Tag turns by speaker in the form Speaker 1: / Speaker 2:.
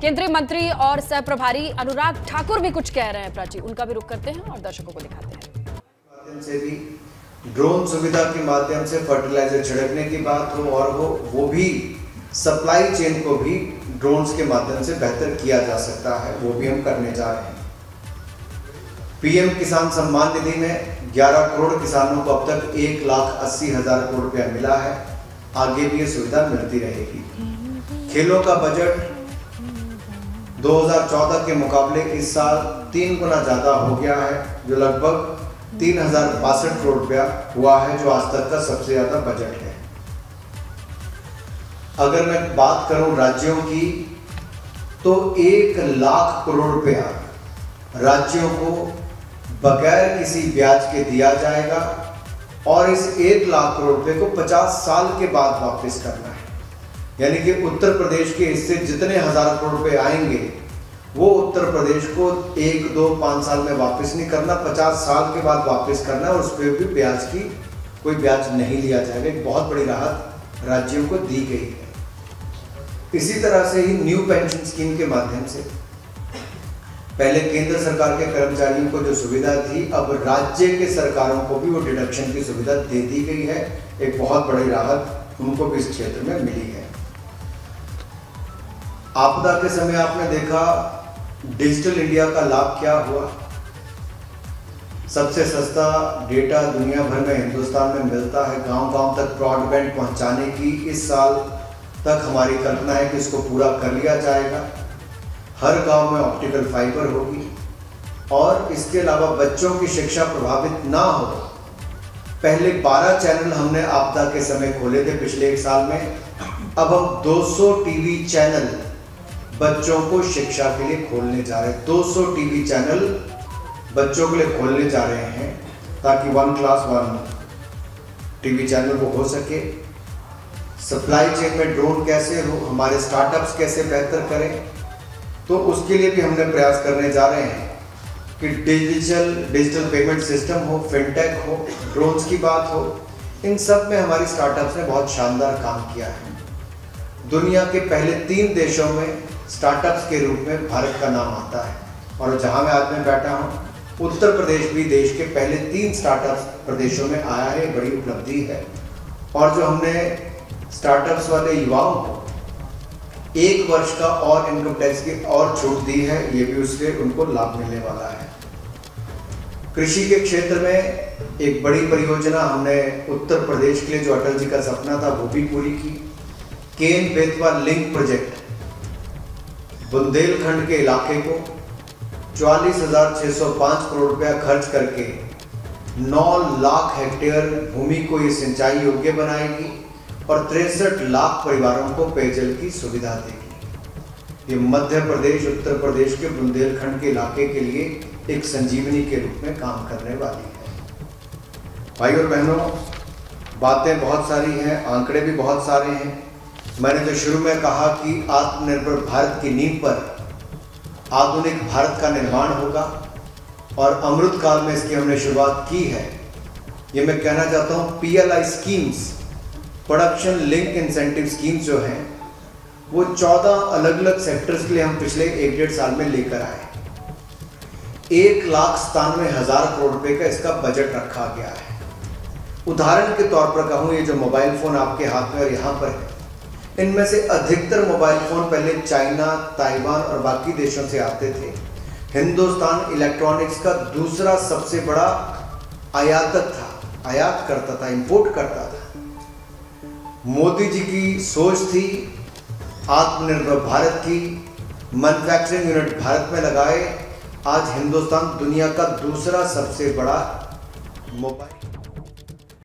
Speaker 1: केंद्रीय मंत्री और सह प्रभारी अनुराग ठाकुर भी कुछ कह रहे हैं प्राची, उनका भी रुख करते हैं और दर्शकों को दिखाते हैं।
Speaker 2: माध्यम से भी ड्रोन सुविधा के माध्यम से फर्टिलाइजर छिड़कने की बात हो और वो भी सप्लाई चेन को भी ड्रोन्स के माध्यम से बेहतर किया जा सकता है, वो भी हम करने जा रहे हैं। पीएम किसान सम्मान निधि में 11 करोड़ किसानों को अब तक 1,80,000 करोड़ रुपया मिला है, आगे भी ये सुविधा मिलती रहेगी। खेलों का बजट 2014 के मुकाबले इस साल 3 गुना ज्यादा हो गया है, जो लगभग 3,062 करोड़ रुपया हुआ है, जो आज तक का सबसे ज्यादा बजट है। अगर मैं बात करूं राज्यों की, तो 1,00,000 करोड़ रुपया राज्यों को बगैर किसी ब्याज के दिया जाएगा और इस 1,00,000 करोड़ रुपए को 50 साल के बाद वापस करना है। यानी कि उत्तर प्रदेश के हिस्से जितने हजार करोड़ रुपए आएंगे वो उत्तर प्रदेश को 1, 2, 5 साल में वापस नहीं करना, 50 साल के बाद वापस करना है और उस पर भी ब्याज की कोई ब्याज नहीं लिया जाएगा। एक बहुत बड़ी राहत राज्यों को दी गई है। इसी तरह से ही न्यू पेंशन स्कीम के माध्यम से पहले केंद्र सरकार के कर्मचारियों को जो सुविधा थी, अब राज्य के सरकारों को भी वो डिडक्शन की सुविधा दे दी गई है। एक बहुत बड़ी राहत उनको भी इस क्षेत्र में मिली है। आपदा के समय आपने देखा डिजिटल इंडिया का लाभ क्या हुआ। सबसे सस्ता डेटा दुनिया भर में हिंदुस्तान में मिलता है। गांव-गांव तक ब्रॉडबैंड पहुंचाने की इस साल तक हमारी कल्पना है कि इसको पूरा कर लिया जाएगा। हर गांव में ऑप्टिकल फाइबर होगी और इसके अलावा बच्चों की शिक्षा प्रभावित ना हो। पहले 12 चैनल हमने आपदा के समय खोले थे पिछले 1 साल में, अब हम 200 टीवी चैनल बच्चों को शिक्षा के लिए खोलने जा रहे हैं। 200 टीवी चैनल बच्चों के लिए खोलने जा रहे हैं ताकि 1 क्लास 1 टीवी चैनल वो हो सके। सप्लाई चेन में ड्रोन कैसे हो, हमारे स्टार्टअप्स कैसे बेहतर करें, तो उसके लिए भी हमने प्रयास करने जा रहे हैं कि डिजिटल पेमेंट सिस्टम हो, फिनटेक हो, ड्रोन्स की बात हो, इन सब में हमारी स्टार्टअप्स ने बहुत शानदार काम किया है। दुनिया के पहले 3 देशों में स्टार्टअप्स के रूप में भारत का नाम आता है और जहां मैं आज में बैठा हूं, उत्तर प्रदेश भी देश के पहले 3 स्टार्टअप्स प्रदेशों में आया है। बड़ी उपलब्धि है। और जो हमने स्टार्टअप्स वाले युवाओं को 1 वर्ष का और इनकम टैक्स की और छूट दी है, ये भी उससे उनको लाभ मिलने वाला है। कृषि के क्षेत्र में एक बड़ी परियोजना हमने उत्तर प्रदेश के लिए, जो अटल जी का सपना था, वो भी पूरी की। केन बेतवा लिंक प्रोजेक्ट बुंदेलखंड के इलाके को 44,605 करोड़ रुपया खर्च करके 9 लाख हेक्टेयर भूमि को ये सिंचाई योग्य बनाएगी और 63 लाख परिवारों को पेयजल की सुविधा देगी। ये मध्य प्रदेश, उत्तर प्रदेश के बुंदेलखंड के इलाके के लिए एक संजीवनी के रूप में काम करने वाली है। भाई और बहनों, बातें बहुत सारी हैं, आंकड़े भी बहुत सारे हैं। मैंने जो शुरू में कहा कि आत्मनिर्भर भारत की नींव पर आधुनिक भारत का निर्माण होगा और अमृत काल में इसकी हमने शुरुआत की है। ये मैं कहना चाहता हूँ, PLI schemes, production link incentive schemes जो हैं, वो 14 अलग अलग सेक्टर्स के लिए हम पिछले 1-1.5 साल में लेकर आए। 1,97,000 करोड़ रुपए का इसका बजट रखा गया है। उदाहरण के तौर पर कहूँ, ये जो मोबाइल फोन आपके हाथ में और यहाँ पर है, इनमें से अधिकतर मोबाइल फोन पहले चाइना, ताइवान और बाकी देशों से आते थे। हिंदुस्तान इलेक्ट्रॉनिक्स का दूसरा सबसे बड़ा आयातक था, आयात करता था, इंपोर्ट करता था। मोदी जी की सोच थी आत्मनिर्भर भारत की, मैन्युफैक्चरिंग यूनिट भारत में लगाए। आज हिंदुस्तान दुनिया का दूसरा सबसे बड़ा मोबाइल